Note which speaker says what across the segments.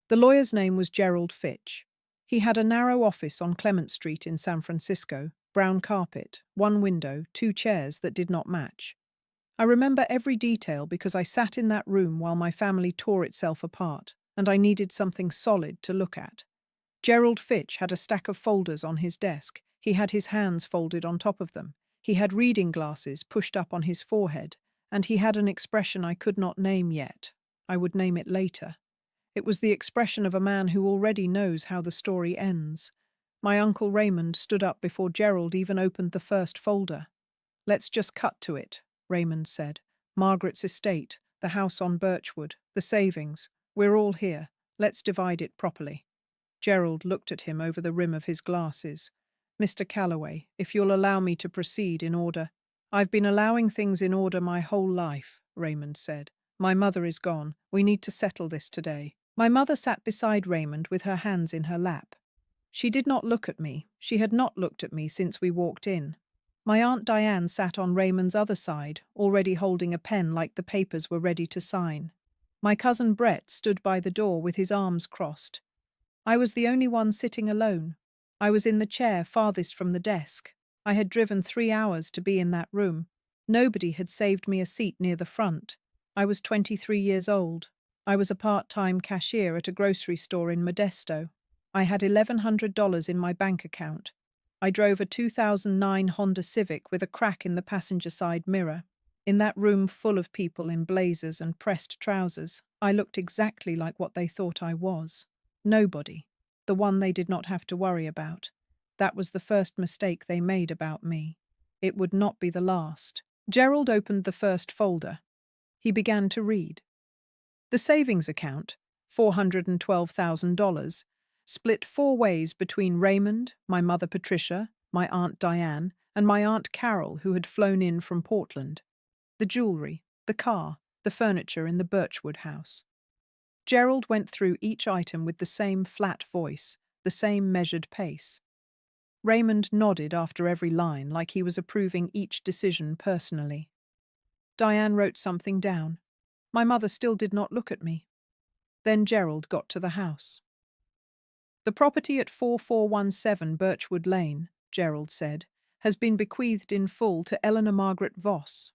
Speaker 1: The lawyer's name was Gerald Fitch. He had a narrow office on Clement Street in San Francisco, brown carpet, one window, two chairs that did not match. I remember every detail because I sat in that room while my family tore itself apart, and I needed something solid to look at. Gerald Fitch had a stack of folders on his desk. He had his hands folded on top of them. He had reading glasses pushed up on his forehead, and he had an expression I could not name yet. I would name it later. It was the expression of a man who already knows how the story ends. My Uncle Raymond stood up before Gerald even opened the first folder. "Let's just cut to it," Raymond said. "Margaret's estate, the house on Birchwood, the savings. We're all here. Let's divide it properly." Gerald looked at him over the rim of his glasses. "Mr. Calloway, if you'll allow me to proceed in order—" "I've been allowing things in order my whole life," Raymond said. "My mother is gone. We need to settle this today." My mother sat beside Raymond with her hands in her lap. She did not look at me. She had not looked at me since we walked in. My Aunt Diane sat on Raymond's other side, already holding a pen like the papers were ready to sign. My cousin Brett stood by the door with his arms crossed. I was the only one sitting alone. I was in the chair farthest from the desk. I had driven 3 hours to be in that room. Nobody had saved me a seat near the front. I was 23 years old. I was a part-time cashier at a grocery store in Modesto. I had $1,100 in my bank account. I drove a 2009 Honda Civic with a crack in the passenger side mirror. In that room full of people in blazers and pressed trousers, I looked exactly like what they thought I was. Nobody. The one they did not have to worry about. That was the first mistake they made about me. It would not be the last. Gerald opened the first folder. He began to read. The savings account, $412,000, split 4 ways between Raymond, my mother Patricia, my Aunt Diane, and my Aunt Carol, who had flown in from Portland. The jewelry, the car, the furniture in the Birchwood house. Gerald went through each item with the same flat voice, the same measured pace. Raymond nodded after every line like he was approving each decision personally. Diane wrote something down. My mother still did not look at me. Then Gerald got to the house. "The property at 4417 Birchwood Lane," Gerald said, "has been bequeathed in full to Eleanor Margaret Voss."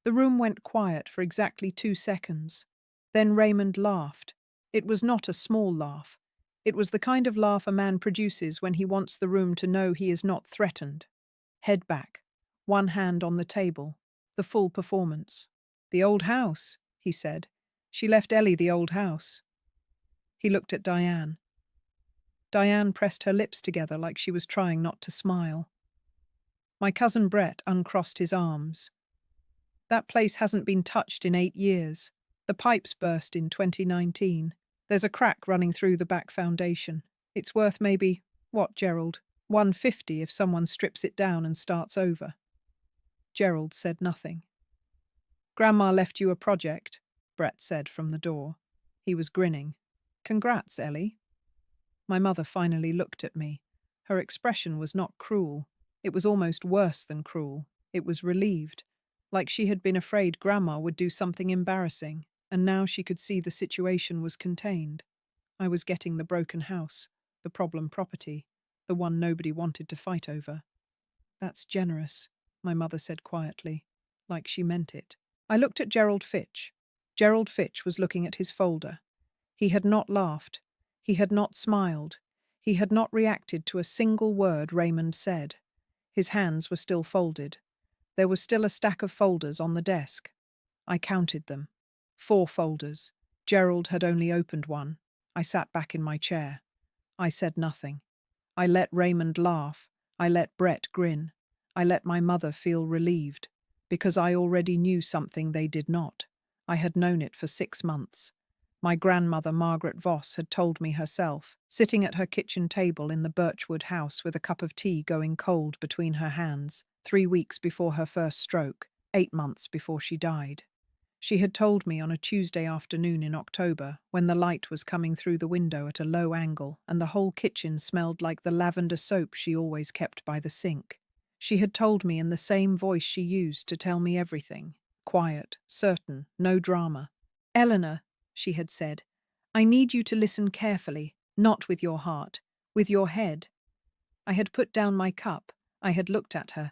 Speaker 1: The room went quiet for exactly 2 seconds. Then Raymond laughed. It was not a small laugh. It was the kind of laugh a man produces when he wants the room to know he is not threatened. Head back, one hand on the table, the full performance. "The old house," he said. "She left Ellie the old house." He looked at Diane. Diane pressed her lips together like she was trying not to smile. My cousin Brett uncrossed his arms. "That place hasn't been touched in 8 years. The pipes burst in 2019. There's a crack running through the back foundation. It's worth maybe, what, Gerald? 150 if someone strips it down and starts over." Gerald said nothing. "Grandma left you a project," Brett said from the door. He was grinning. "Congrats, Ellie." My mother finally looked at me. Her expression was not cruel. It was almost worse than cruel. It was relieved, like she had been afraid Grandma would do something embarrassing, and now she could see the situation was contained. I was getting the broken house, the problem property, the one nobody wanted to fight over. "That's generous," my mother said quietly, like she meant it. I looked at Gerald Fitch. Gerald Fitch was looking at his folder. He had not laughed. He had not smiled. He had not reacted to a single word Raymond said. His hands were still folded. There was still a stack of folders on the desk. I counted them. 4 folders. Gerald had only opened one. I sat back in my chair. I said nothing. I let Raymond laugh. I let Brett grin. I let my mother feel relieved. Because I already knew something they did not. I had known it for 6 months. My grandmother Margaret Voss had told me herself, sitting at her kitchen table in the Birchwood house with a cup of tea going cold between her hands, 3 weeks before her first stroke, 8 months before she died. She had told me on a Tuesday afternoon in October, when the light was coming through the window at a low angle and the whole kitchen smelled like the lavender soap she always kept by the sink. She had told me in the same voice she used to tell me everything. Quiet, certain, no drama. "Eleanor," she had said, I need you to listen carefully, not with your heart, with your head. I had put down my cup. I had looked at her.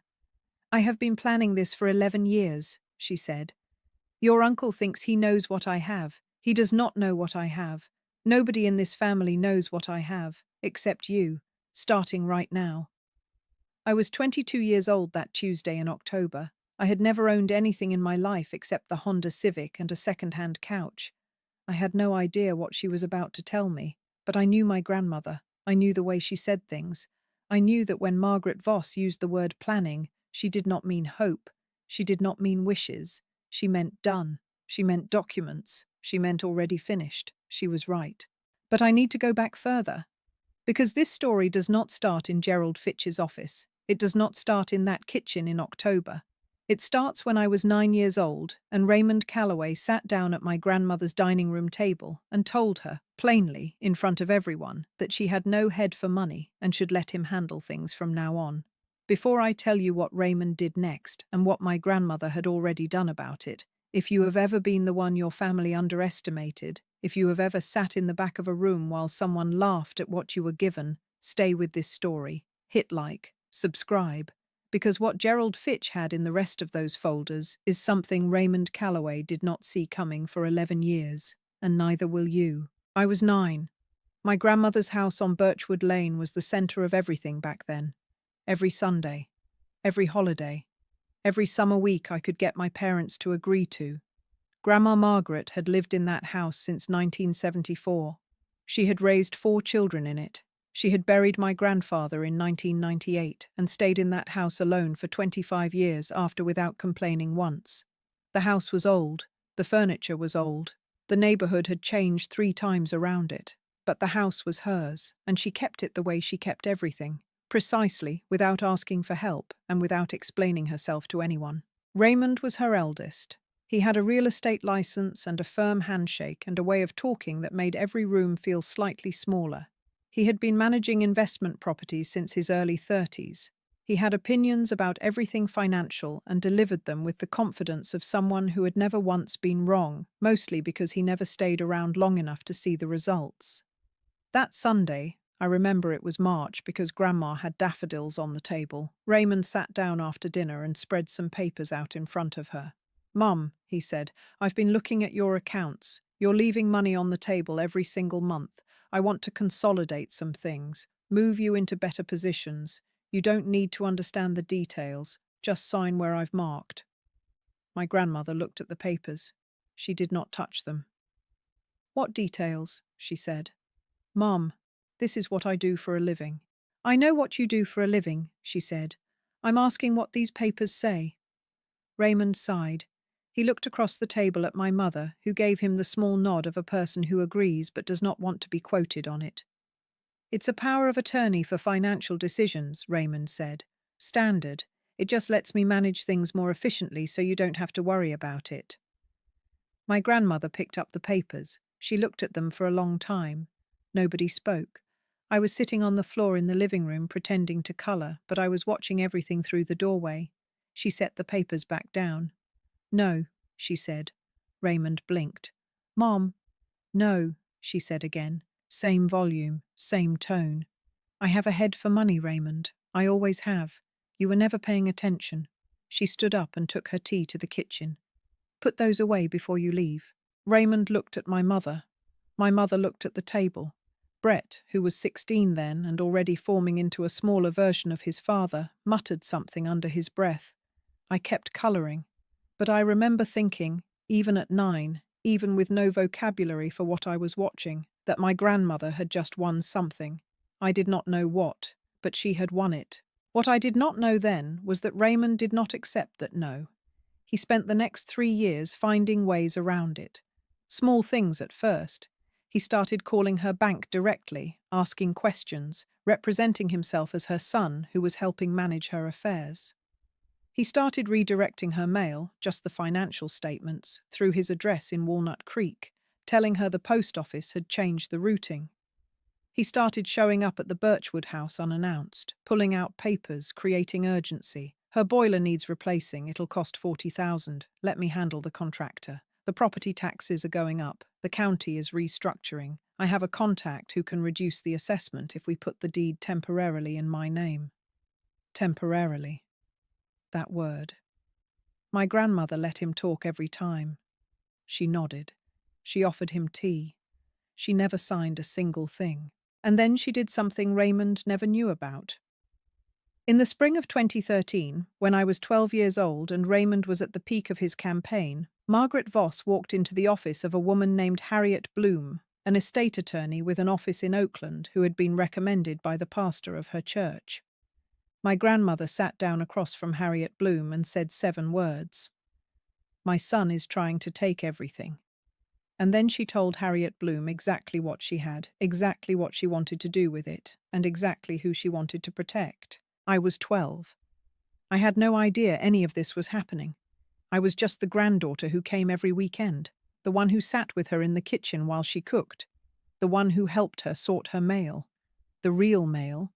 Speaker 1: I have been planning this for 11 years, she said. Your uncle thinks he knows what I have. He does not know what I have. Nobody in this family knows what I have, except you, starting right now. I was 22 years old that Tuesday in October. I had never owned anything in my life except the Honda Civic and a second-hand couch. I had no idea what she was about to tell me, but I knew my grandmother. I knew the way she said things. I knew that when Margaret Voss used the word planning, she did not mean hope. She did not mean wishes. She meant done. She meant documents. She meant already finished. She was right. But I need to go back further. Because this story does not start in Gerald Fitch's office. It does not start in that kitchen in October. It starts when I was 9 years old, and Raymond Calloway sat down at my grandmother's dining room table and told her, plainly, in front of everyone, that she had no head for money and should let him handle things from now on. Before I tell you what Raymond did next and what my grandmother had already done about it, if you have ever been the one your family underestimated, if you have ever sat in the back of a room while someone laughed at what you were given, stay with this story. Hit like, subscribe. Because what Gerald Fitch had in the rest of those folders is something Raymond Calloway did not see coming for 11 years, and neither will you. I was 9. My grandmother's house on Birchwood Lane was the center of everything back then. Every Sunday, every holiday, every summer week I could get my parents to agree to. Grandma Margaret had lived in that house since 1974. She had raised 4 children in it. She had buried my grandfather in 1998 and stayed in that house alone for 25 years after without complaining once. The house was old. The furniture was old. The neighborhood had changed 3 times around it. But the house was hers, and she kept it the way she kept everything, precisely, without asking for help and without explaining herself to anyone. Raymond was her eldest. He had a real estate license and a firm handshake and a way of talking that made every room feel slightly smaller. He had been managing investment properties since his early 30s. He had opinions about everything financial and delivered them with the confidence of someone who had never once been wrong, mostly because he never stayed around long enough to see the results. That Sunday, I remember it was March because Grandma had daffodils on the table, Raymond sat down after dinner and spread some papers out in front of her. "Mum," he said, "I've been looking at your accounts. You're leaving money on the table every single month. I want to consolidate some things, move you into better positions. You don't need to understand the details, just sign where I've marked." My grandmother looked at the papers. She did not touch them. "What details?" she said. "Mum, this is what I do for a living." "I know what you do for a living," she said. "I'm asking what these papers say." Raymond sighed. He looked across the table at my mother, who gave him the small nod of a person who agrees but does not want to be quoted on it. "It's a power of attorney for financial decisions," Raymond said. "Standard. It just lets me manage things more efficiently so you don't have to worry about it." My grandmother picked up the papers. She looked at them for a long time. Nobody spoke. I was sitting on the floor in the living room pretending to color, but I was watching everything through the doorway. She set the papers back down. "No," she said. Raymond blinked. "Mom." "No," she said again. Same volume, same tone. "I have a head for money, Raymond. I always have. You were never paying attention." She stood up and took her tea to the kitchen. "Put those away before you leave." Raymond looked at my mother. My mother looked at the table. Brett, who was 16 then and already forming into a smaller version of his father, muttered something under his breath. I kept coloring. But I remember thinking, even at 9, even with no vocabulary for what I was watching, that my grandmother had just won something. I did not know what, but she had won it. What I did not know then was that Raymond did not accept that no. He spent the next 3 years finding ways around it. Small things at first. He started calling her bank directly, asking questions, representing himself as her son who was helping manage her affairs. He started redirecting her mail, just the financial statements, through his address in Walnut Creek, telling her the post office had changed the routing. He started showing up at the Birchwood house unannounced, pulling out papers, creating urgency. "Her boiler needs replacing, it'll cost 40,000. Let me handle the contractor. The property taxes are going up. The county is restructuring. I have a contact who can reduce the assessment if we put the deed temporarily in my name. Temporarily. That word. My grandmother let him talk every time. She nodded. She offered him tea. She never signed a single thing. And then she did something Raymond never knew about. In the spring of 2013, when I was 12 years old and Raymond was at the peak of his campaign, Margaret Voss walked into the office of a woman named Harriet Bloom, an estate attorney with an office in Oakland who had been recommended by the pastor of her church. My grandmother sat down across from Harriet Bloom and said 7 words. "My son is trying to take everything." And then she told Harriet Bloom exactly what she had, exactly what she wanted to do with it, and exactly who she wanted to protect. I was 12. I had no idea any of this was happening. I was just the granddaughter who came every weekend, the one who sat with her in the kitchen while she cooked, the one who helped her sort her mail. The real mail,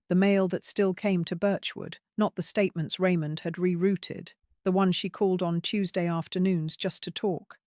Speaker 1: the mail that still came to Birchwood, not the statements Raymond had rerouted, the one she called on Tuesday afternoons just to talk.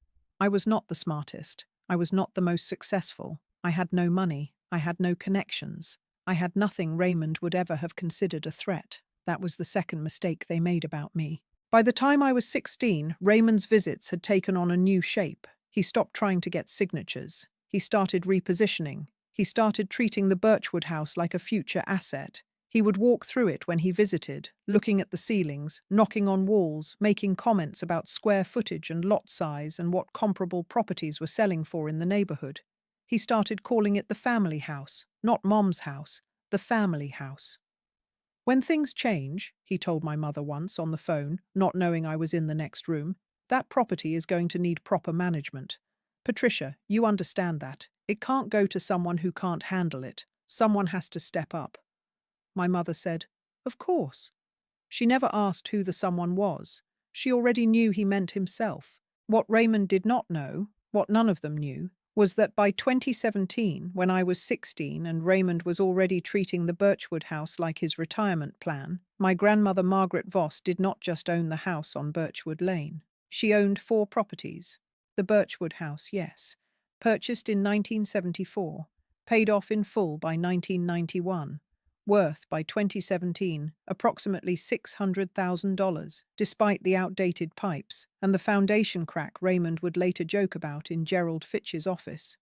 Speaker 1: I was not the smartest. I was not the most successful. I had no money. I had no connections. I had nothing Raymond would ever have considered a threat. That was the second mistake they made about me. By the time I was 16, Raymond's visits had taken on a new shape. He stopped trying to get signatures. He started repositioning. He started treating the Birchwood house like a future asset. He would walk through it when he visited, looking at the ceilings, knocking on walls, making comments about square footage and lot size and what comparable properties were selling for in the neighborhood. He started calling it the family house, not Mom's house, the family house. "When things change," he told my mother once on the phone, not knowing I was in the next room, "that property is going to need proper management. Patricia, you understand that. It can't go to someone who can't handle it. Someone has to step up." My mother said, "Of course." She never asked who the someone was. She already knew he meant himself. What Raymond did not know, what none of them knew, was that by 2017, when I was 16 and Raymond was already treating the Birchwood house like his retirement plan, my grandmother Margaret Voss did not just own the house on Birchwood Lane. She owned 4 properties. The Birchwood house, yes, purchased in 1974, paid off in full by 1991, worth, by 2017, approximately $600,000, despite the outdated pipes and the foundation crack Raymond would later joke about in Gerald Fitch's office.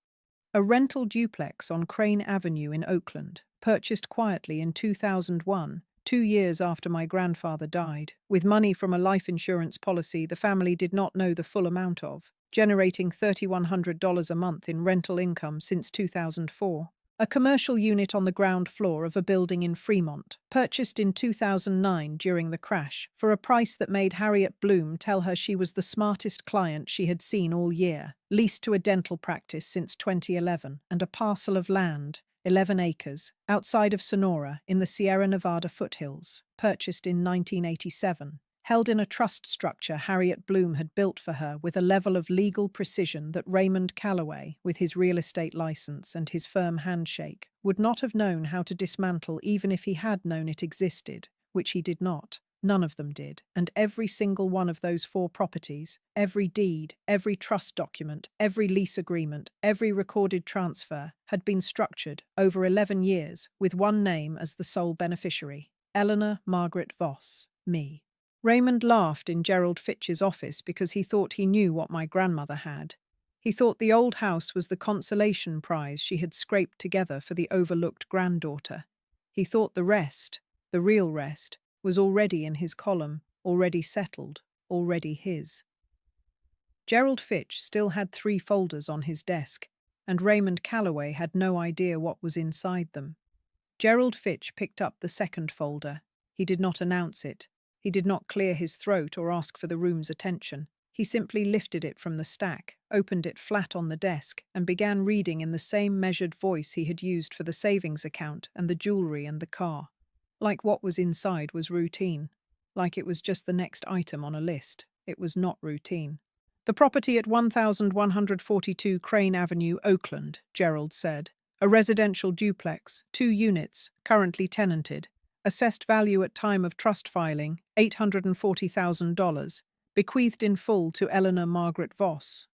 Speaker 1: A rental duplex on Crane Avenue in Oakland, purchased quietly in 2001, 2 years after my grandfather died, with money from a life insurance policy the family did not know the full amount of, generating $3,100 a month in rental income since 2004. A commercial unit on the ground floor of a building in Fremont, purchased in 2009 during the crash, for a price that made Harriet Bloom tell her she was the smartest client she had seen all year, leased to a dental practice since 2011, and a parcel of land, 11 acres, outside of Sonora in the Sierra Nevada foothills, purchased in 1987. Held in a trust structure Harriet Bloom had built for her with a level of legal precision that Raymond Calloway, with his real estate license and his firm handshake, would not have known how to dismantle even if he had known it existed, which he did not. None of them did, and every single one of those 4 properties, every deed, every trust document, every lease agreement, every recorded transfer, had been structured over 11 years with one name as the sole beneficiary: Eleanor Margaret Voss, me. Raymond laughed in Gerald Fitch's office because he thought he knew what my grandmother had. He thought the old house was the consolation prize she had scraped together for the overlooked granddaughter. He thought the rest, the real rest, was already in his column, already settled, already his. Gerald Fitch still had 3 folders on his desk, and Raymond Calloway had no idea what was inside them. Gerald Fitch picked up the second folder. He did not announce it. He did not clear his throat or ask for the room's attention. He simply lifted it from the stack, opened it flat on the desk, and began reading in the same measured voice he had used for the savings account and the jewelry and the car. Like what was inside was routine. Like it was just the next item on a list. It was not routine. "The property at 1142 Crane Avenue, Oakland," Gerald said. "A residential duplex, 2 units, currently tenanted. Assessed value at time of trust filing, $840,000. bequeathed in full to Eleanor Margaret Voss.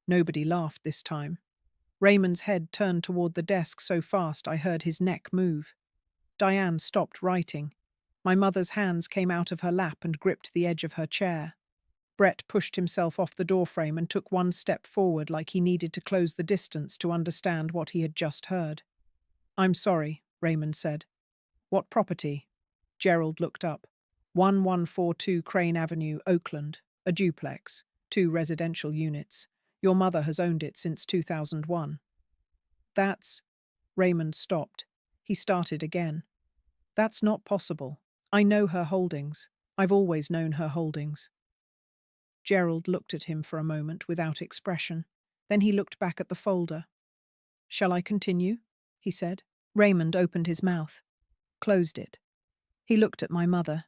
Speaker 1: Nobody laughed this time. Raymond's head turned toward the desk so fast I heard his neck move. Diane stopped writing. My mother's hands came out of her lap and gripped the edge of her chair. Brett pushed himself off the doorframe and took one step forward like he needed to close the distance to understand what he had just heard. "I'm sorry," Raymond said. "What property?" Gerald looked up. 1142 Crane Avenue, Oakland. A duplex. 2 residential units. Your mother has owned it since 2001. That's... Raymond stopped. He started again. "That's not possible. I know her holdings. I've always known her holdings." Gerald looked at him for a moment without expression. Then he looked back at the folder. "Shall I continue?" he said. Raymond opened his mouth, closed it. He looked at my mother.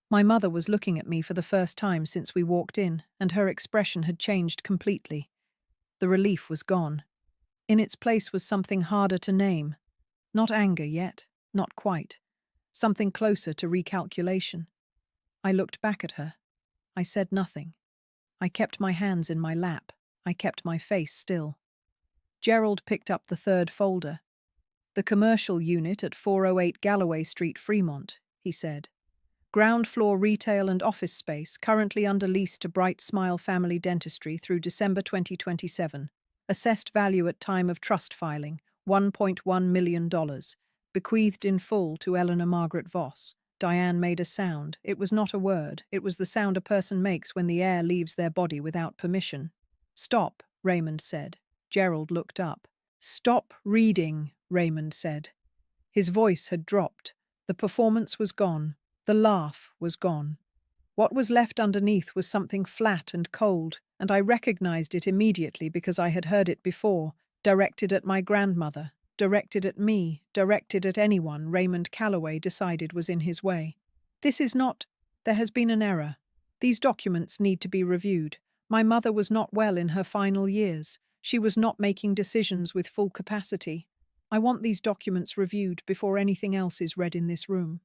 Speaker 1: My mother was looking at me for the first time since we walked in, and her expression had changed completely. The relief was gone. In its place was something harder to name. Not anger yet, not quite. Something closer to recalculation. I looked back at her. I said nothing. I kept my hands in my lap. I kept my face still. Gerald picked up the third folder. "The commercial unit at 408 Galloway Street, Fremont," he said. "Ground floor retail and office space, currently under lease to Bright Smile Family Dentistry through December 2027. Assessed value at time of trust filing, $1.1 million. Bequeathed in full to Eleanor Margaret Voss." Diane made a sound. It was not a word. It was the sound a person makes when the air leaves their body without permission. "Stop," Raymond said. Gerald looked up. "Stop reading," Raymond said. His voice had dropped. The performance was gone. The laugh was gone. What was left underneath was something flat and cold, and I recognized it immediately because I had heard it before, directed at my grandmother, directed at me, directed at anyone Raymond Calloway decided was in his way. "This is not... There has been an error. These documents need to be reviewed. My mother was not well in her final years. She was not making decisions with full capacity. I want these documents reviewed before anything else is read in this room."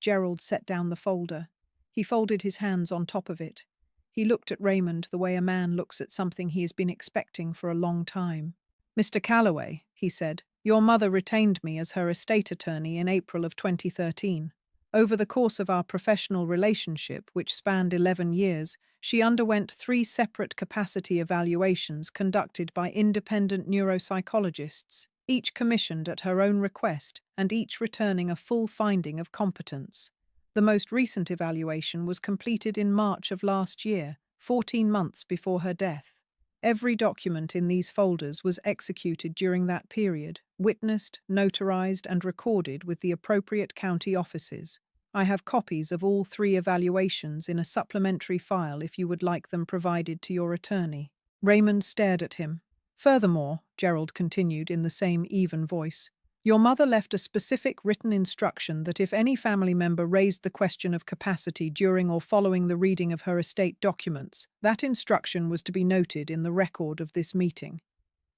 Speaker 1: Gerald set down the folder. He folded his hands on top of it. He looked at Raymond the way a man looks at something he has been expecting for a long time. "Mr. Calloway," he said, "your mother retained me as her estate attorney in April of 2013. Over the course of our professional relationship, which spanned 11 years, she underwent 3 separate capacity evaluations conducted by independent neuropsychologists, each commissioned at her own request and each returning a full finding of competence. The most recent evaluation was completed in March of last year, 14 months before her death. Every document in these folders was executed during that period, witnessed, notarized, and recorded with the appropriate county offices. I have copies of all 3 evaluations in a supplementary file if you would like them provided to your attorney." Raymond stared at him. "Furthermore," Gerald continued in the same even voice, "your mother left a specific written instruction that if any family member raised the question of capacity during or following the reading of her estate documents, that instruction was to be noted in the record of this meeting."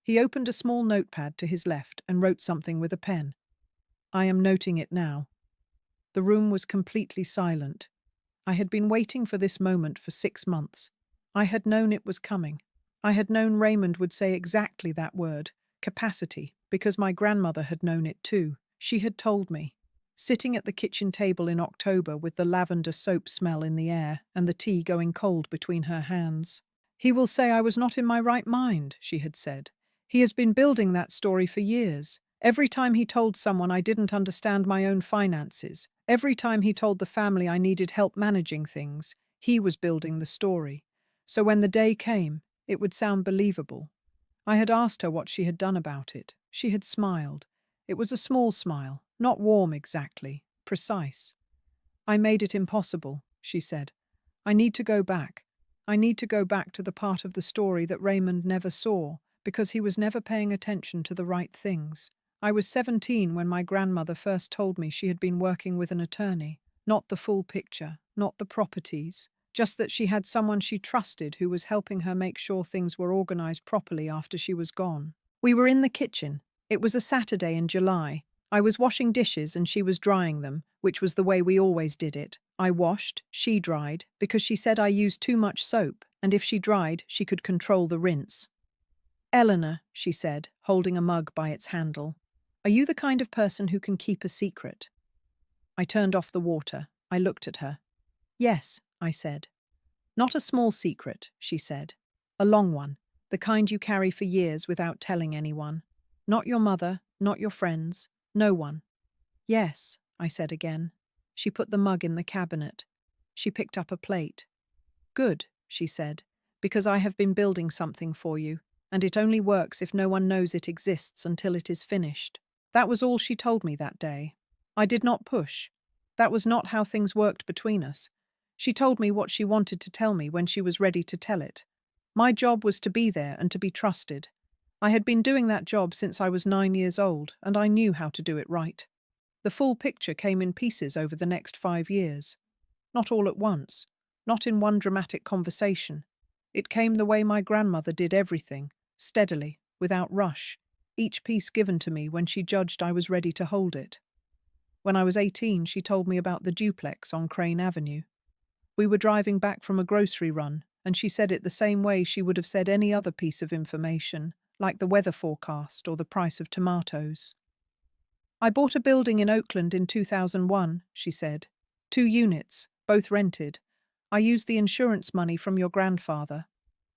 Speaker 1: He opened a small notepad to his left and wrote something with a pen. "I am noting it now." The room was completely silent. I had been waiting for this moment for 6 months. I had known it was coming. I had known Raymond would say exactly that word, capacity, because my grandmother had known it too. She had told me. Sitting at the kitchen table in October with the lavender soap smell in the air and the tea going cold between her hands. "He will say I was not in my right mind," she had said. "He has been building that story for years. Every time he told someone I didn't understand my own finances, every time he told the family I needed help managing things, he was building the story. So when the day came, it would sound believable." I had asked her what she had done about it. She had smiled. It was a small smile, not warm exactly, precise. "I made it impossible," she said. "I need to go back. I need to go back to the part of the story that Raymond never saw, because he was never paying attention to the right things. I was 17 when my grandmother first told me she had been working with an attorney. Not the full picture, not the properties, just that she had someone she trusted who was helping her make sure things were organized properly after she was gone. We were in the kitchen. It was a Saturday in July. I was washing dishes and she was drying them, which was the way we always did it. I washed, she dried, because she said I used too much soap, and if she dried, she could control the rinse. Eleanor, she said, holding a mug by its handle, are you the kind of person who can keep a secret? I turned off the water. I looked at her. Yes, I said. Not a small secret, she said. A long one, the kind you carry for years without telling anyone. Not your mother, not your friends, no one. Yes, I said again. She put the mug in the cabinet. She picked up a plate. Good, she said, because I have been building something for you, and it only works if no one knows it exists until it is finished. That was all she told me that day. I did not push. That was not how things worked between us. She told me what she wanted to tell me when she was ready to tell it. My job was to be there and to be trusted. I had been doing that job since I was 9 years old, and I knew how to do it right. The full picture came in pieces over the next 5 years. Not all at once, not in one dramatic conversation. It came the way my grandmother did everything, steadily, without rush, each piece given to me when she judged I was ready to hold it. When I was 18, she told me about the duplex on Crane Avenue. We were driving back from a grocery run, and she said it the same way she would have said any other piece of information, like the weather forecast or the price of tomatoes. I bought a building in Oakland in 2001, she said. 2 units, both rented. I used the insurance money from your grandfather.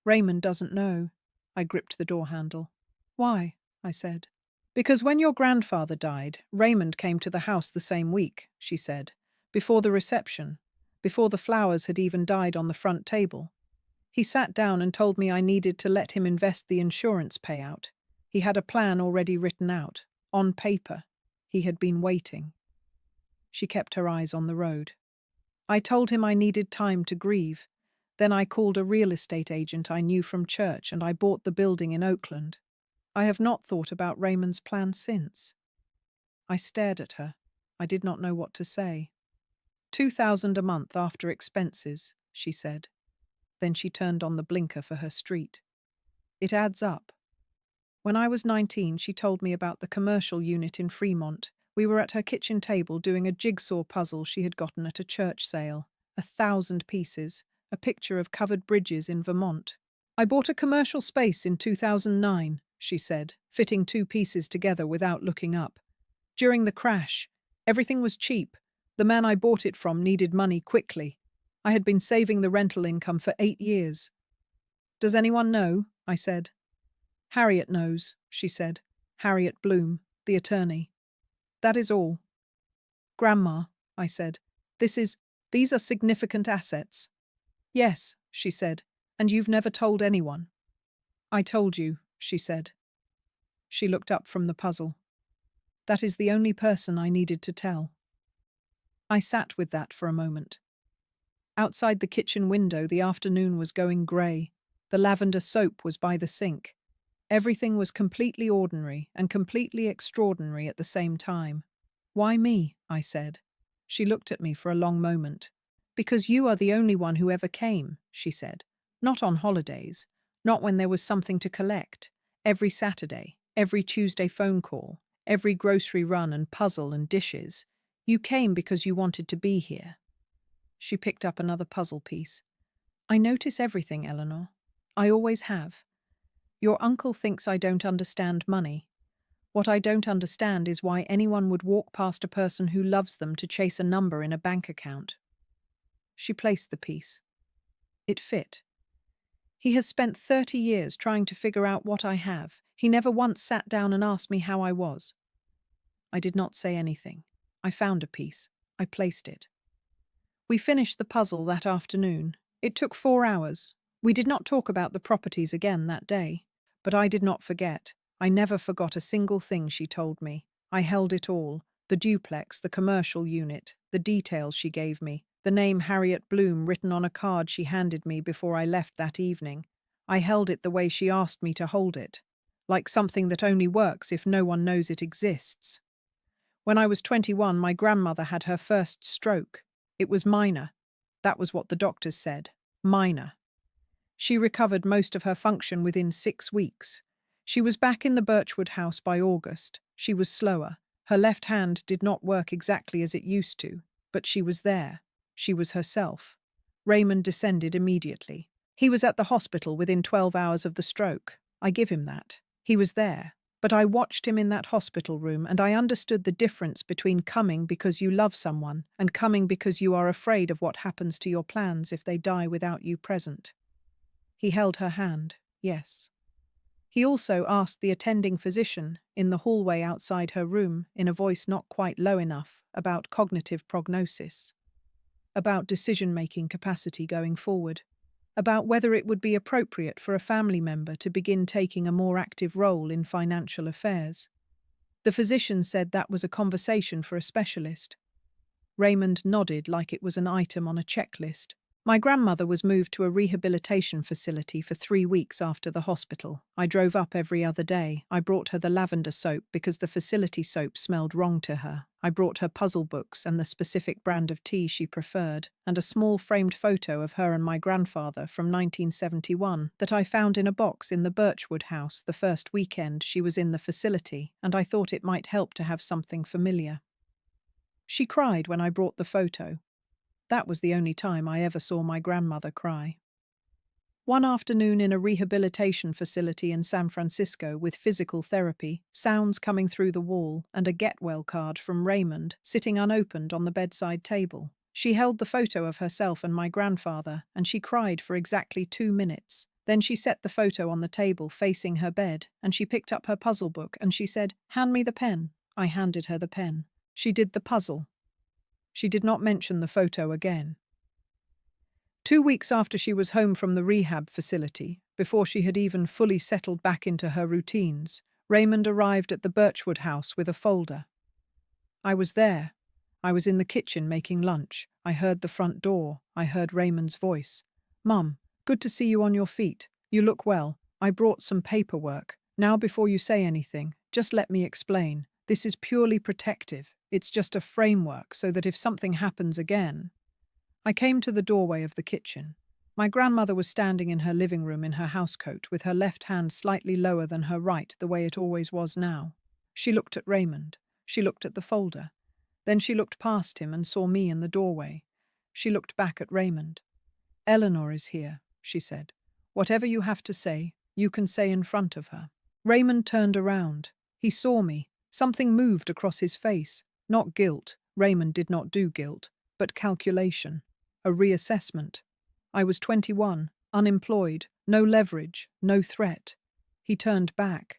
Speaker 1: Raymond doesn't know. I gripped the door handle. Why? I said. Because when your grandfather died, Raymond came to the house the same week, she said, before the reception, before the flowers had even died on the front table. He sat down and told me I needed to let him invest the insurance payout. He had a plan already written out, on paper. He had been waiting. She kept her eyes on the road. I told him I needed time to grieve. Then I called a real estate agent I knew from church and I bought the building in Oakland. I have not thought about Raymond's plan since. I stared at her. I did not know what to say. 2,000 a month after expenses, she said. Then she turned on the blinker for her street. It adds up. When I was 19, she told me about the commercial unit in Fremont. We were at her kitchen table doing a jigsaw puzzle she had gotten at a church sale. 1,000 pieces, a picture of covered bridges in Vermont. I bought a commercial space in 2009, she said, fitting 2 pieces together without looking up. During the crash, everything was cheap. The man I bought it from needed money quickly. I had been saving the rental income for 8 years. Does anyone know? I said. Harriet knows, she said. Harriet Bloom, the attorney. That is all. Grandma, I said, these are significant assets. Yes, she said, and you've never told anyone. I told you, she said. She looked up from the puzzle. That is the only person I needed to tell. I sat with that for a moment. Outside the kitchen window, the afternoon was going grey. The lavender soap was by the sink. Everything was completely ordinary and completely extraordinary at the same time. Why me? I said. She looked at me for a long moment. Because you are the only one who ever came, she said. Not on holidays. Not when there was something to collect. Every Saturday, every Tuesday phone call, every grocery run and puzzle and dishes. You came because you wanted to be here. She picked up another puzzle piece. I notice everything, Eleanor. I always have. Your uncle thinks I don't understand money. What I don't understand is why anyone would walk past a person who loves them to chase a number in a bank account. She placed the piece. It fit. He has spent 30 years trying to figure out what I have. He never once sat down and asked me how I was. I did not say anything. I found a piece. I placed it. We finished the puzzle that afternoon. It took 4 hours. We did not talk about the properties again that day. But I did not forget. I never forgot a single thing she told me. I held it all. The duplex, the commercial unit, the details she gave me, the name Harriet Bloom written on a card she handed me before I left that evening. I held it the way she asked me to hold it. Like something that only works if no one knows it exists. When I was 21, my grandmother had her first stroke. It was minor. That was what the doctors said. Minor. She recovered most of her function within 6 weeks. She was back in the Birchwood house by August. She was slower. Her left hand did not work exactly as it used to, but she was there. She was herself. Raymond descended immediately. He was at the hospital within 12 hours of the stroke. I give him that. He was there. But I watched him in that hospital room and I understood the difference between coming because you love someone and coming because you are afraid of what happens to your plans if they die without you present. He held her hand, yes. He also asked the attending physician, in the hallway outside her room, in a voice not quite low enough, about cognitive prognosis, about decision-making capacity going forward, about whether it would be appropriate for a family member to begin taking a more active role in financial affairs. The physician said that was a conversation for a specialist. Raymond nodded like it was an item on a checklist. My grandmother was moved to a rehabilitation facility for 3 weeks after the hospital. I drove up every other day. I brought her the lavender soap because the facility soap smelled wrong to her. I brought her puzzle books and the specific brand of tea she preferred, and a small framed photo of her and my grandfather from 1971 that I found in a box in the Birchwood house the first weekend she was in the facility, and I thought it might help to have something familiar. She cried when I brought the photo. That was the only time I ever saw my grandmother cry. One afternoon in a rehabilitation facility in San Francisco with physical therapy, sounds coming through the wall, and a get well card from Raymond sitting unopened on the bedside table. She held the photo of herself and my grandfather, and she cried for exactly 2 minutes. Then she set the photo on the table facing her bed, and she picked up her puzzle book and she said, "Hand me the pen." I handed her the pen. She did the puzzle. She did not mention the photo again. 2 weeks after she was home from the rehab facility, before she had even fully settled back into her routines, Raymond arrived at the Birchwood house with a folder. I was there. I was in the kitchen making lunch. I heard the front door. I heard Raymond's voice. "Mum, good to see you on your feet. You look well. I brought some paperwork. Now before you say anything, just let me explain. This is purely protective. It's just a framework so that if something happens again..." I came to the doorway of the kitchen. My grandmother was standing in her living room in her housecoat with her left hand slightly lower than her right, the way it always was now. She looked at Raymond. She looked at the folder. Then she looked past him and saw me in the doorway. She looked back at Raymond. "Eleanor is here," she said. "Whatever you have to say, you can say in front of her." Raymond turned around. He saw me. Something moved across his face. Not guilt. Raymond did not do guilt, but calculation. A reassessment. I was 21, unemployed, no leverage, no threat. He turned back.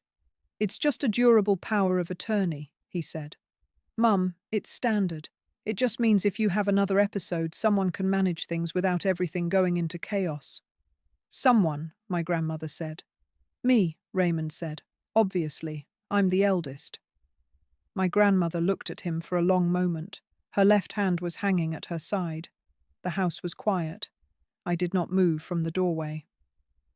Speaker 1: "It's just a durable power of attorney," he said. "Mum, it's standard. It just means if you have another episode, someone can manage things without everything going into chaos." "Someone," my grandmother said. "Me," Raymond said. "Obviously, I'm the eldest." My grandmother looked at him for a long moment. Her left hand was hanging at her side. The house was quiet. I did not move from the doorway.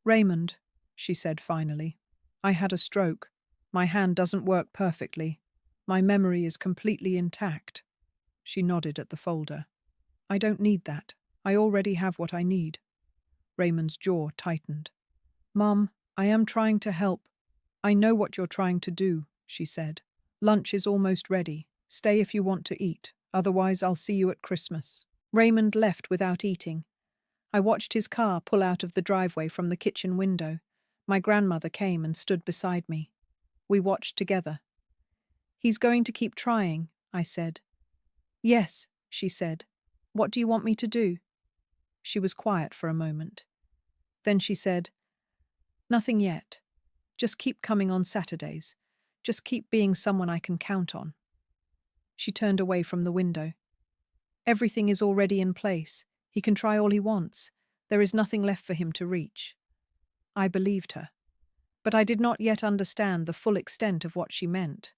Speaker 1: "Raymond," she said finally, "I had a stroke. My hand doesn't work perfectly. My memory is completely intact." She nodded at the folder. "I don't need that. I already have what I need." Raymond's jaw tightened. "Mum, I am trying to help." "I know what you're trying to do," she said. "Lunch is almost ready. Stay if you want to eat. Otherwise, I'll see you at Christmas." Raymond left without eating. I watched his car pull out of the driveway from the kitchen window. My grandmother came and stood beside me. We watched together. "He's going to keep trying," I said. "Yes," she said. "What do you want me to do?" She was quiet for a moment. Then she said, "Nothing yet. Just keep coming on Saturdays. Just keep being someone I can count on." She turned away from the window. "Everything is already in place. He can try all he wants. There is nothing left for him to reach." I believed her. But I did not yet understand the full extent of what she meant.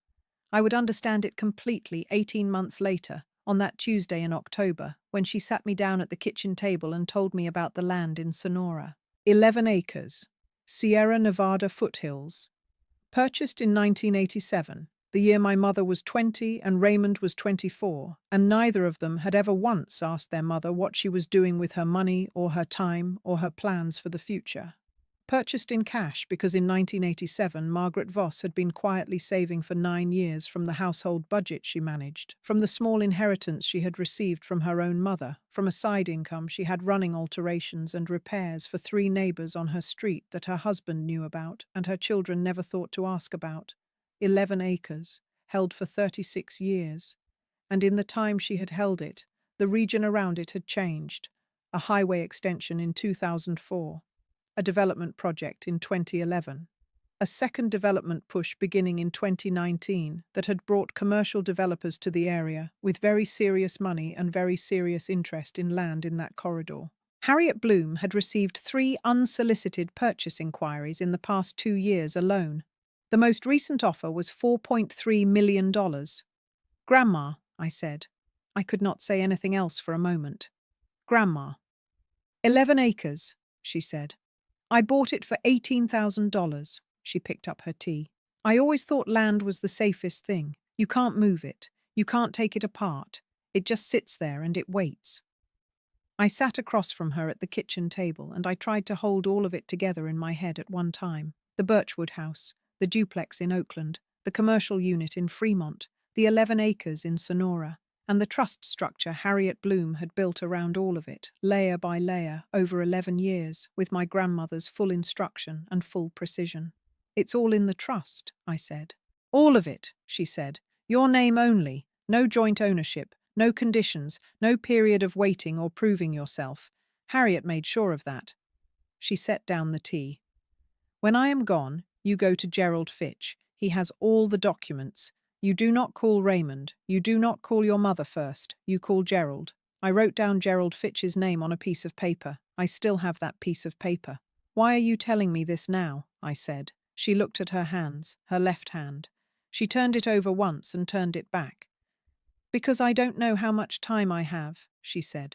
Speaker 1: I would understand it completely 18 months later, on that Tuesday in October, when she sat me down at the kitchen table and told me about the land in Sonora. 11 acres, Sierra Nevada foothills. Purchased in 1987, the year my mother was 20 and Raymond was 24, and neither of them had ever once asked their mother what she was doing with her money or her time or her plans for the future. Purchased in cash because in 1987 Margaret Voss had been quietly saving for 9 years from the household budget she managed, from the small inheritance she had received from her own mother, from a side income she had running alterations and repairs for 3 neighbours on her street that her husband knew about and her children never thought to ask about. 11 acres, held for 36 years. And in the time she had held it, the region around it had changed. A highway extension in 2004. A development project in 2011, a second development push beginning in 2019 that had brought commercial developers to the area with very serious money and very serious interest in land in that corridor. Harriet Bloom had received 3 unsolicited purchase inquiries in the past 2 years alone. The most recent offer was $4.3 million. Grandma, I said. I could not say anything else for a moment. Grandma. 11 acres, she said. I bought it for $18,000. She picked up her tea. I always thought land was the safest thing. You can't move it. You can't take it apart. It just sits there and it waits. I sat across from her at the kitchen table and I tried to hold all of it together in my head at one time. The Birchwood house, the duplex in Oakland, the commercial unit in Fremont, the 11 acres in Sonora, and the trust structure Harriet Bloom had built around all of it, layer by layer, over 11 years, with my grandmother's full instruction and full precision. It's all in the trust, I said. All of it, she said. Your name only. No joint ownership. No conditions. No period of waiting or proving yourself. Harriet made sure of that. She set down the tea. When I am gone, you go to Gerald Fitch. He has all the documents. You do not call Raymond. You do not call your mother first. You call Gerald. I wrote down Gerald Fitch's name on a piece of paper. I still have that piece of paper. Why are you telling me this now? I said. She looked at her hands, her left hand. She turned it over once and turned it back. Because I don't know how much time I have, she said.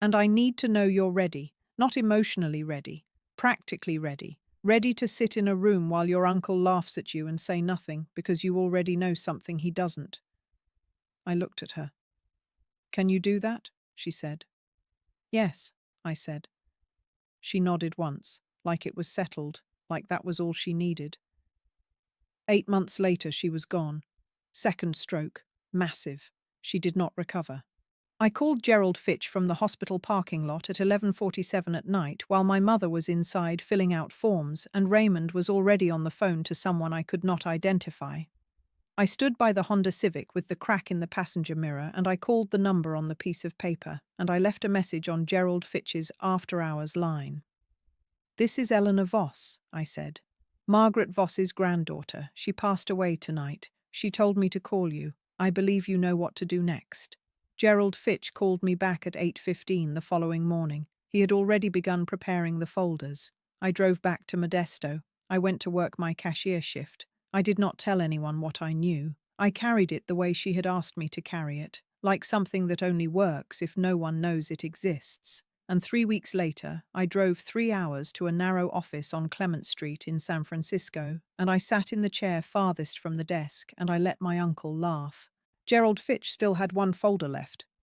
Speaker 1: And I need to know you're ready, not emotionally ready, practically ready. Ready to sit in a room while your uncle laughs at you and say nothing because you already know something he doesn't. I looked at her. Can you do that? She said. Yes, I said. She nodded once, like it was settled, like that was all she needed. 8 months later she was gone. Second stroke. Massive. She did not recover. I called Gerald Fitch from the hospital parking lot at 11:47 at night while my mother was inside filling out forms and Raymond was already on the phone to someone I could not identify. I stood by the Honda Civic with the crack in the passenger mirror and I called the number on the piece of paper and I left a message on Gerald Fitch's after-hours line. This is Eleanor Voss, I said. Margaret Voss's granddaughter. She passed away tonight. She told me to call you. I believe you know what to do next. Gerald Fitch called me back at 8:15 the following morning. He had already begun preparing the folders. I drove back to Modesto. I went to work my cashier shift. I did not tell anyone what I knew. I carried it the way she had asked me to carry it, like something that only works if no one knows it exists. And 3 weeks later, I drove 3 hours to a narrow office on Clement Street in San Francisco, and I sat in the chair farthest from the desk and I let my uncle laugh. Gerald Fitch still had one folder left.